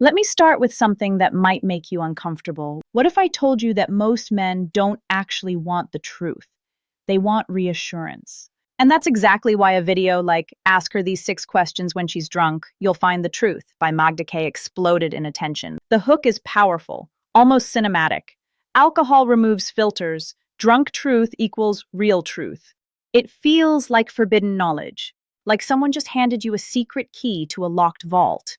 Let me start with something that might make you uncomfortable. What if I told you that most men don't actually want the truth? They want reassurance. And that's exactly why a video like Ask Her These 6 Questions When She's Drunk, You'll Find the Truth by Magda K exploded in attention. The hook is powerful, almost cinematic. Alcohol removes filters. Drunk truth equals real truth. It feels like forbidden knowledge, like someone just handed you a secret key to a locked vault.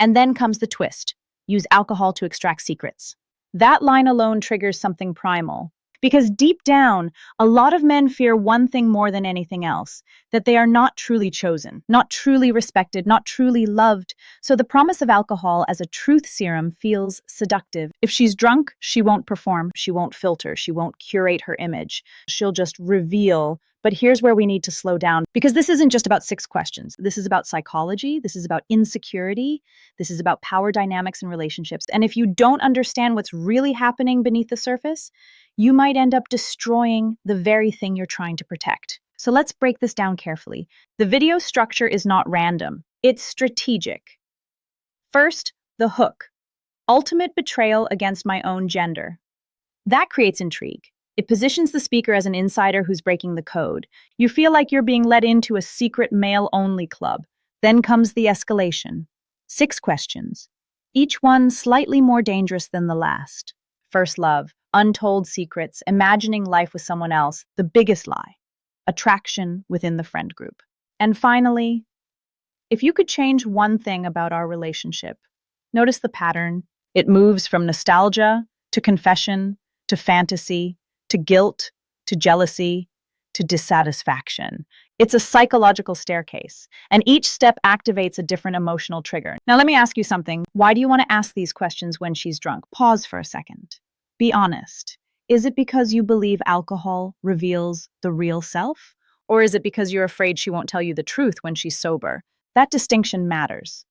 And then comes the twist. Use alcohol to extract secrets. That line alone triggers something primal. Because deep down, a lot of men fear one thing more than anything else, that they are not truly chosen, not truly respected, not truly loved. So the promise of alcohol as a truth serum feels seductive. If she's drunk, she won't perform, she won't filter, she won't curate her image. She'll just reveal. But here's where we need to slow down, because this isn't just about 6 questions. This is about psychology. This is about insecurity. This is about power dynamics and relationships. And if you don't understand what's really happening beneath the surface, you might end up destroying the very thing you're trying to protect. So let's break this down carefully. The video structure is not random. It's strategic. First, the hook. Ultimate betrayal against my own gender. That creates intrigue. It positions the speaker as an insider who's breaking the code. You feel like you're being let into a secret male-only club. Then comes the escalation. 6 questions, each one slightly more dangerous than the last. First love, untold secrets, imagining life with someone else, the biggest lie, attraction within the friend group. And finally, if you could change one thing about our relationship, notice the pattern. It moves from nostalgia to confession to fantasy to guilt, to jealousy, to dissatisfaction. It's a psychological staircase, and each step activates a different emotional trigger. Now, let me ask you something. Why do you want to ask these questions when she's drunk? Pause for a second. Be honest. Is it because you believe alcohol reveals the real self? Or is it because you're afraid she won't tell you the truth when she's sober? That distinction matters.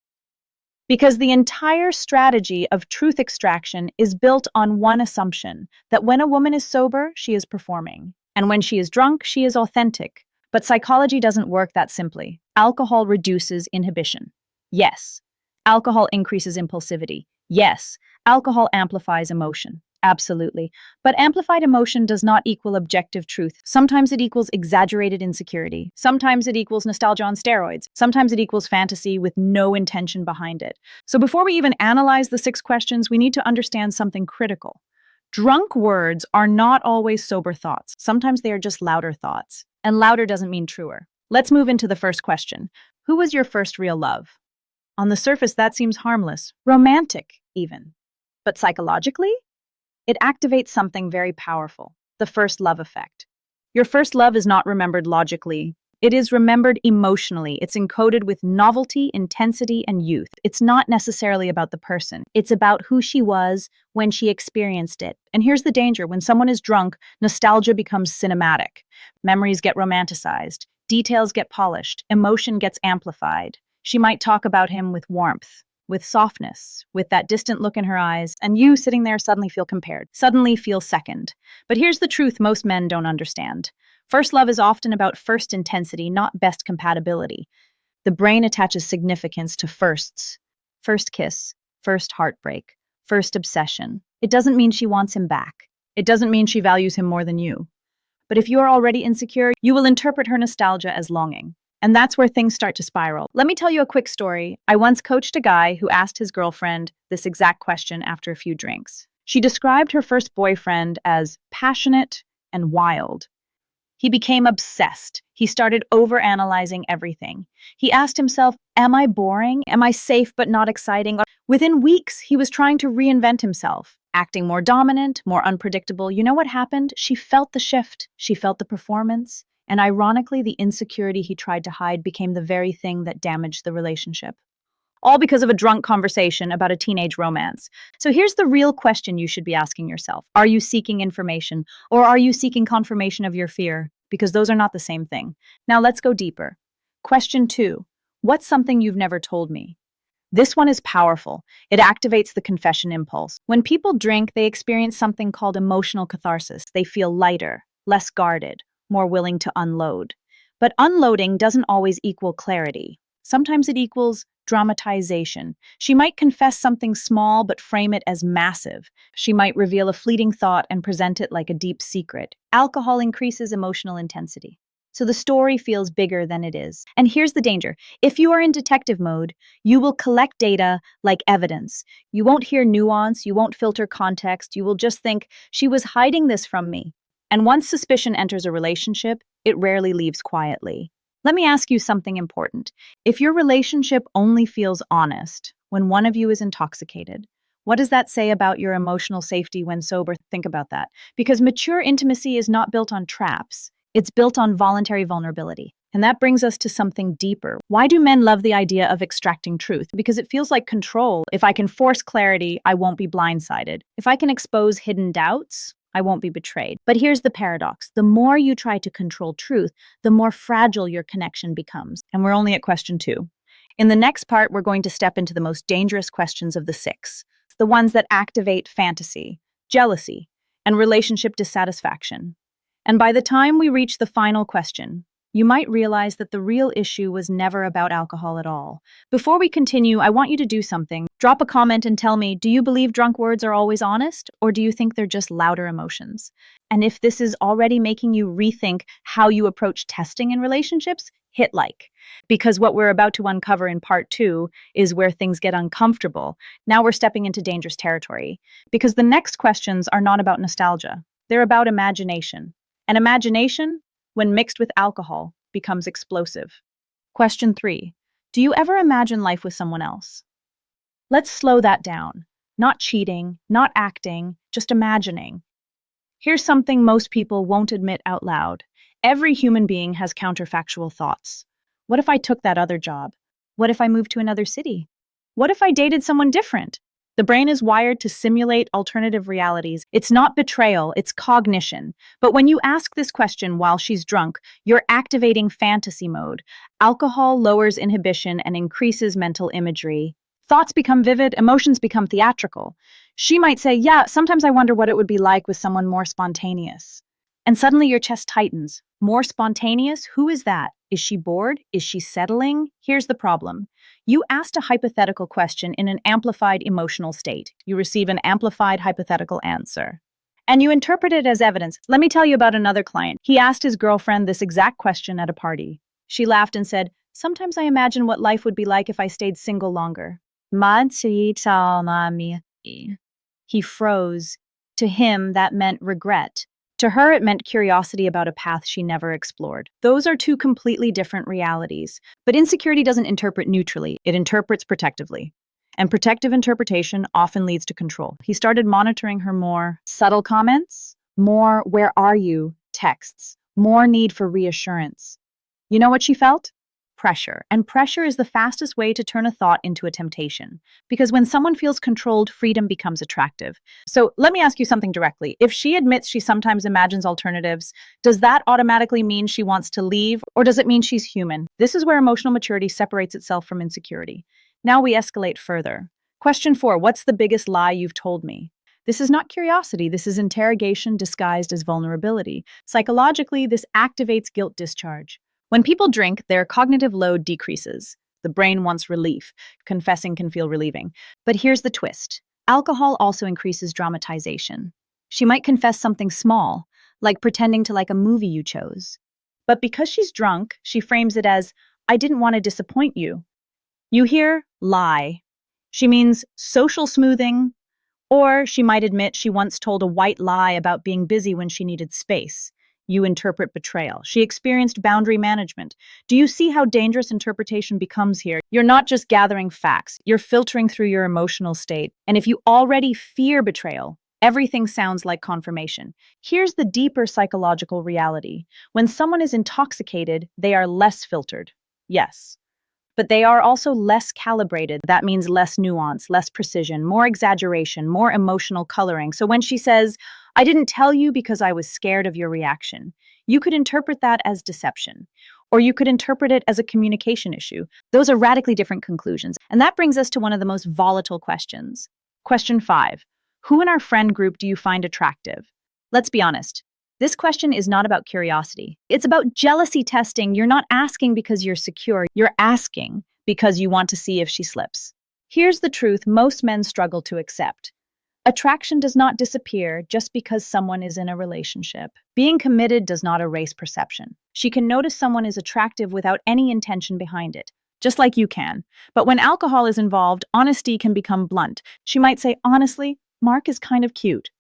Because the entire strategy of truth extraction is built on one assumption, that when a woman is sober, she is performing. And when she is drunk, she is authentic. But psychology doesn't work that simply. Alcohol reduces inhibition. Yes. Alcohol increases impulsivity. Yes. Alcohol amplifies emotion. Absolutely. But amplified emotion does not equal objective truth. Sometimes it equals exaggerated insecurity. Sometimes it equals nostalgia on steroids. Sometimes it equals fantasy with no intention behind it. So before we even analyze the 6 questions, we need to understand something critical. Drunk words are not always sober thoughts. Sometimes they are just louder thoughts. And louder doesn't mean truer. Let's move into the first question. Who was your first real love? On the surface, that seems harmless, romantic even. But psychologically, it activates something very powerful, the first love effect. Your first love is not remembered logically. It is remembered emotionally. It's encoded with novelty, intensity, and youth. It's not necessarily about the person. It's about who she was when she experienced it. And here's the danger. When someone is drunk, nostalgia becomes cinematic. Memories get romanticized. Details get polished. Emotion gets amplified. She might talk about him with warmth, with softness, with that distant look in her eyes, and you sitting there suddenly feel compared, suddenly feel second. But here's the truth most men don't understand. First love is often about first intensity, not best compatibility. The brain attaches significance to firsts. First kiss, first heartbreak, first obsession. It doesn't mean she wants him back. It doesn't mean she values him more than you. But if you are already insecure, you will interpret her nostalgia as longing. And that's where things start to spiral. Let me tell you a quick story. I once coached a guy who asked his girlfriend this exact question after a few drinks. She described her first boyfriend as passionate and wild. He became obsessed. He started overanalyzing everything. He asked himself, am I boring? Am I safe but not exciting? Within weeks, he was trying to reinvent himself, acting more dominant, more unpredictable. You know what happened? She felt the shift. She felt the performance. And ironically, the insecurity he tried to hide became the very thing that damaged the relationship. All because of a drunk conversation about a teenage romance. So here's the real question you should be asking yourself. Are you seeking information, or are you seeking confirmation of your fear? Because those are not the same thing. Now let's go deeper. Question 2. What's something you've never told me? This one is powerful. It activates the confession impulse. When people drink, they experience something called emotional catharsis. They feel lighter, less guarded, more willing to unload. But unloading doesn't always equal clarity. Sometimes it equals Dramatization. She might confess something small but frame it as massive. She might reveal a fleeting thought and present it like a deep secret. Alcohol increases emotional intensity, so the story feels bigger than it is. And here's the danger. If you are in detective mode, you will collect data like evidence. You won't hear nuance, you won't filter context, you will just think, she was hiding this from me. And once suspicion enters a relationship, it rarely leaves quietly. Let me ask you something important. If your relationship only feels honest when one of you is intoxicated, what does that say about your emotional safety when sober? Think about that. Because mature intimacy is not built on traps. It's built on voluntary vulnerability. And that brings us to something deeper. Why do men love the idea of extracting truth? Because it feels like control. If I can force clarity, I won't be blindsided. If I can expose hidden doubts, I won't be betrayed. But here's the paradox. The more you try to control truth, the more fragile your connection becomes. And we're only at question 2. In the next part, we're going to step into the most dangerous questions of the 6, the ones that activate fantasy, jealousy, and relationship dissatisfaction. And by the time we reach the final question, you might realize that the real issue was never about alcohol at all. Before we continue, I want you to do something. Drop a comment and tell me, do you believe drunk words are always honest, or do you think they're just louder emotions? And if this is already making you rethink how you approach testing in relationships, hit like. Because what we're about to uncover in part 2 is where things get uncomfortable. Now we're stepping into dangerous territory. Because the next questions are not about nostalgia. They're about imagination. And imagination, when mixed with alcohol, becomes explosive. Question 3. Do you ever imagine life with someone else? Let's slow that down. Not cheating, not acting, just imagining. Here's something most people won't admit out loud. Every human being has counterfactual thoughts. What if I took that other job? What if I moved to another city? What if I dated someone different? The brain is wired to simulate alternative realities. It's not betrayal, it's cognition. But when you ask this question while she's drunk, you're activating fantasy mode. Alcohol lowers inhibition and increases mental imagery. Thoughts become vivid, emotions become theatrical. She might say, yeah, sometimes I wonder what it would be like with someone more spontaneous. And suddenly your chest tightens. More spontaneous? Who is that? Is she bored? Is she settling? Here's the problem. You asked a hypothetical question in an amplified emotional state. You receive an amplified hypothetical answer. And you interpret it as evidence. Let me tell you about another client. He asked his girlfriend this exact question at a party. She laughed and said, sometimes I imagine what life would be like if I stayed single longer. He froze. To him, that meant regret. To her, it meant curiosity about a path she never explored. Those are two completely different realities. But insecurity doesn't interpret neutrally, it interprets protectively. And protective interpretation often leads to control. He started monitoring her more subtle comments, more "where are you?" texts, more need for reassurance. You know what she felt? Pressure. And pressure is the fastest way to turn a thought into a temptation. Because when someone feels controlled, freedom becomes attractive. So let me ask you something directly. If she admits she sometimes imagines alternatives, does that automatically mean she wants to leave, or does it mean she's human? This is where emotional maturity separates itself from insecurity. Now we escalate further. Question 4, what's the biggest lie you've told me? This is not curiosity, this is interrogation disguised as vulnerability. Psychologically, this activates guilt discharge. When people drink, their cognitive load decreases. The brain wants relief. Confessing can feel relieving. But here's the twist. Alcohol also increases dramatization. She might confess something small, like pretending to like a movie you chose. But because she's drunk, she frames it as, I didn't want to disappoint you. You hear lie. She means social smoothing, or she might admit she once told a white lie about being busy when she needed space. You interpret betrayal. She experienced boundary management. Do you see how dangerous interpretation becomes here? You're not just gathering facts, you're filtering through your emotional state. And if you already fear betrayal, everything sounds like confirmation. Here's the deeper psychological reality. When someone is intoxicated, they are less filtered. Yes. But they are also less calibrated. That means less nuance, less precision, more exaggeration, more emotional coloring. So when she says, I didn't tell you because I was scared of your reaction, you could interpret that as deception. Or you could interpret it as a communication issue. Those are radically different conclusions. And that brings us to one of the most volatile questions. Question 5. Who in our friend group do you find attractive? Let's be honest. This question is not about curiosity. It's about jealousy testing. You're not asking because you're secure. You're asking because you want to see if she slips. Here's the truth most men struggle to accept. Attraction does not disappear just because someone is in a relationship. Being committed does not erase perception. She can notice someone is attractive without any intention behind it, just like you can. But when alcohol is involved, honesty can become blunt. She might say, honestly, Mark is kind of cute.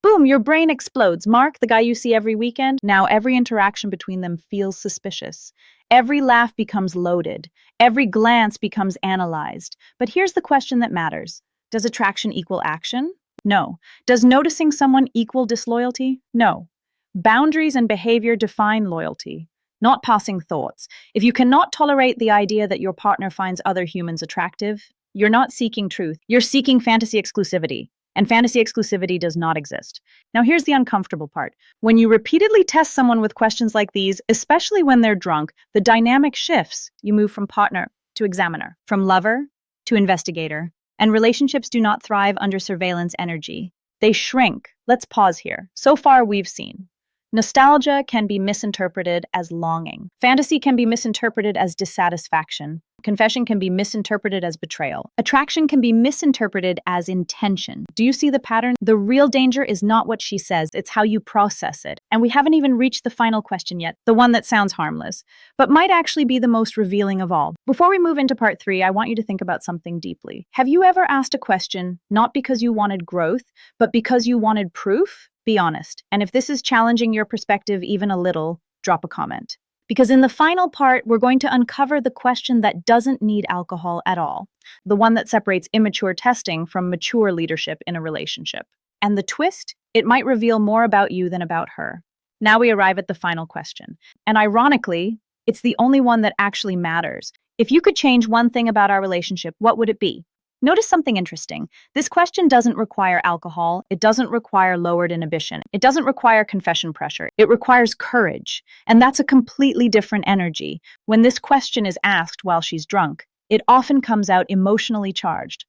Boom, your brain explodes. Mark, the guy you see every weekend, now every interaction between them feels suspicious. Every laugh becomes loaded. Every glance becomes analyzed. But here's the question that matters. Does attraction equal action? No. Does noticing someone equal disloyalty? No. Boundaries and behavior define loyalty, not passing thoughts. If you cannot tolerate the idea that your partner finds other humans attractive, you're not seeking truth. You're seeking fantasy exclusivity. And fantasy exclusivity does not exist. Now, here's the uncomfortable part. When you repeatedly test someone with questions like these, especially when they're drunk, the dynamic shifts. You move from partner to examiner, from lover to investigator. And relationships do not thrive under surveillance energy. They shrink. Let's pause here. So far, we've seen. Nostalgia can be misinterpreted as longing. Fantasy can be misinterpreted as dissatisfaction. Confession can be misinterpreted as betrayal. Attraction can be misinterpreted as intention. Do you see the pattern? The real danger is not what she says, it's how you process it. And we haven't even reached the final question yet, the one that sounds harmless, but might actually be the most revealing of all. Before we move into part 3, I want you to think about something deeply. Have you ever asked a question, not because you wanted growth, but because you wanted proof? Be honest. And if this is challenging your perspective even a little, drop a comment. Because in the final part, we're going to uncover the question that doesn't need alcohol at all, the one that separates immature testing from mature leadership in a relationship. And the twist? It might reveal more about you than about her. Now we arrive at the final question. And ironically, it's the only one that actually matters. If you could change one thing about our relationship, what would it be? Notice something interesting. This question doesn't require alcohol. It doesn't require lowered inhibition. It doesn't require confession pressure. It requires courage. And that's a completely different energy. When this question is asked while she's drunk, it often comes out emotionally charged.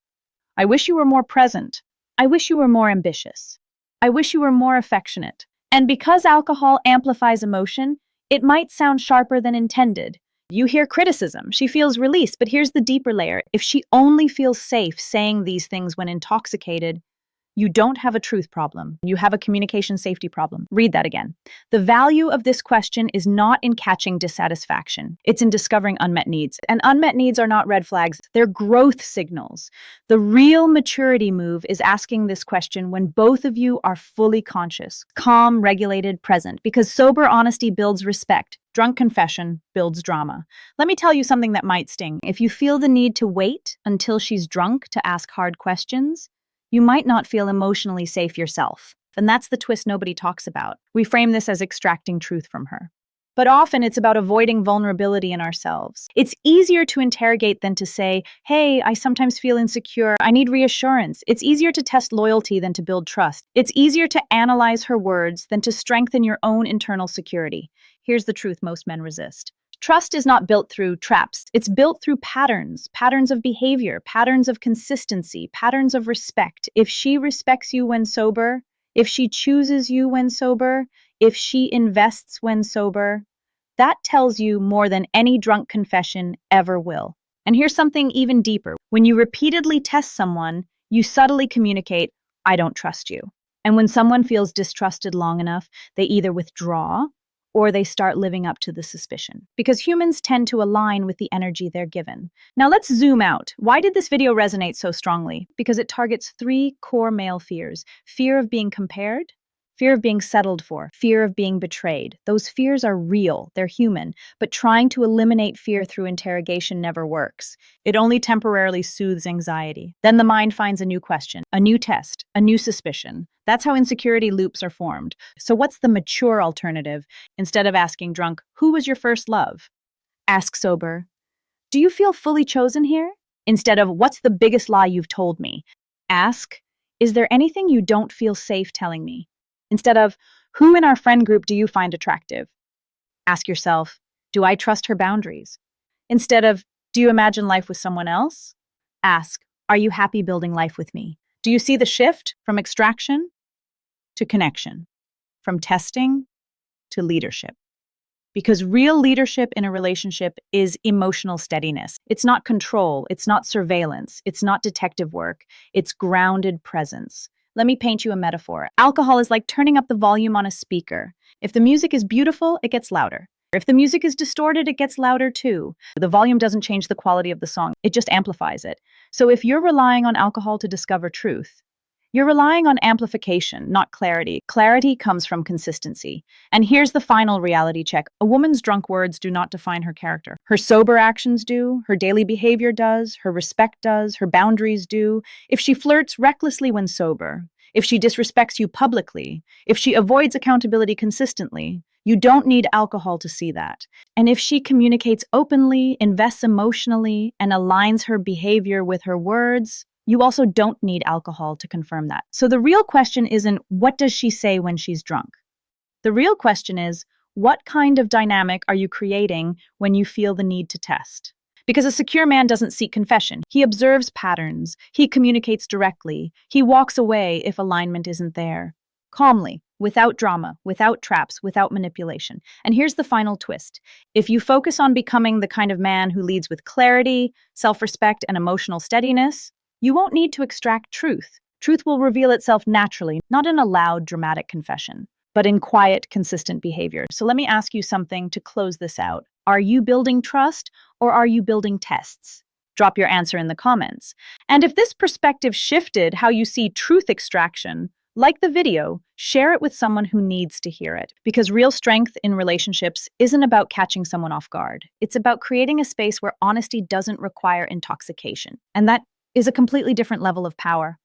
I wish you were more present. I wish you were more ambitious. I wish you were more affectionate. And because alcohol amplifies emotion, it might sound sharper than intended. You hear criticism. She feels release, but here's the deeper layer. If she only feels safe saying these things when intoxicated, you don't have a truth problem. You have a communication safety problem. Read that again. The value of this question is not in catching dissatisfaction. It's in discovering unmet needs. And unmet needs are not red flags. They're growth signals. The real maturity move is asking this question when both of you are fully conscious, calm, regulated, present, because sober honesty builds respect. Drunk confession builds drama. Let me tell you something that might sting. If you feel the need to wait until she's drunk to ask hard questions, you might not feel emotionally safe yourself. And that's the twist nobody talks about. We frame this as extracting truth from her. But often it's about avoiding vulnerability in ourselves. It's easier to interrogate than to say, hey, I sometimes feel insecure. I need reassurance. It's easier to test loyalty than to build trust. It's easier to analyze her words than to strengthen your own internal security. Here's the truth most men resist. Trust is not built through traps. It's built through patterns, patterns of behavior, patterns of consistency, patterns of respect. If she respects you when sober, if she chooses you when sober, if she invests when sober, that tells you more than any drunk confession ever will. And here's something even deeper. When you repeatedly test someone, you subtly communicate, I don't trust you. And when someone feels distrusted long enough, they either withdraw or they start living up to the suspicion. Because humans tend to align with the energy they're given. Now let's zoom out. Why did this video resonate so strongly? Because it targets 3 core male fears. Fear of being compared, fear of being settled for, fear of being betrayed. Those fears are real, they're human, but trying to eliminate fear through interrogation never works. It only temporarily soothes anxiety. Then the mind finds a new question, a new test, a new suspicion. That's how insecurity loops are formed. So what's the mature alternative? Instead of asking drunk, who was your first love? Ask sober, do you feel fully chosen here? Instead of, what's the biggest lie you've told me? Ask, is there anything you don't feel safe telling me? Instead of, who in our friend group do you find attractive? Ask yourself, do I trust her boundaries? Instead of, do you imagine life with someone else? Ask, are you happy building life with me? Do you see the shift from extraction to connection, from testing to leadership? Because real leadership in a relationship is emotional steadiness. It's not control, it's not surveillance, it's not detective work, it's grounded presence. Let me paint you a metaphor. Alcohol is like turning up the volume on a speaker. If the music is beautiful, it gets louder. If the music is distorted, it gets louder too. The volume doesn't change the quality of the song, it just amplifies it. So if you're relying on alcohol to discover truth, you're relying on amplification, not clarity. Clarity comes from consistency. And here's the final reality check. A woman's drunk words do not define her character. Her sober actions do, her daily behavior does, her respect does, her boundaries do. If she flirts recklessly when sober, if she disrespects you publicly, if she avoids accountability consistently, you don't need alcohol to see that. And if she communicates openly, invests emotionally, and aligns her behavior with her words, you also don't need alcohol to confirm that. So the real question isn't, what does she say when she's drunk? The real question is, what kind of dynamic are you creating when you feel the need to test? Because a secure man doesn't seek confession. He observes patterns. He communicates directly. He walks away if alignment isn't there. Calmly, without drama, without traps, without manipulation. And here's the final twist. If you focus on becoming the kind of man who leads with clarity, self-respect, and emotional steadiness, you won't need to extract truth. Truth will reveal itself naturally, not in a loud, dramatic confession, but in quiet, consistent behavior. So let me ask you something to close this out. Are you building trust or are you building tests? Drop your answer in the comments. And if this perspective shifted how you see truth extraction, like the video, share it with someone who needs to hear it. Because real strength in relationships isn't about catching someone off guard. It's about creating a space where honesty doesn't require intoxication. And that is a completely different level of power.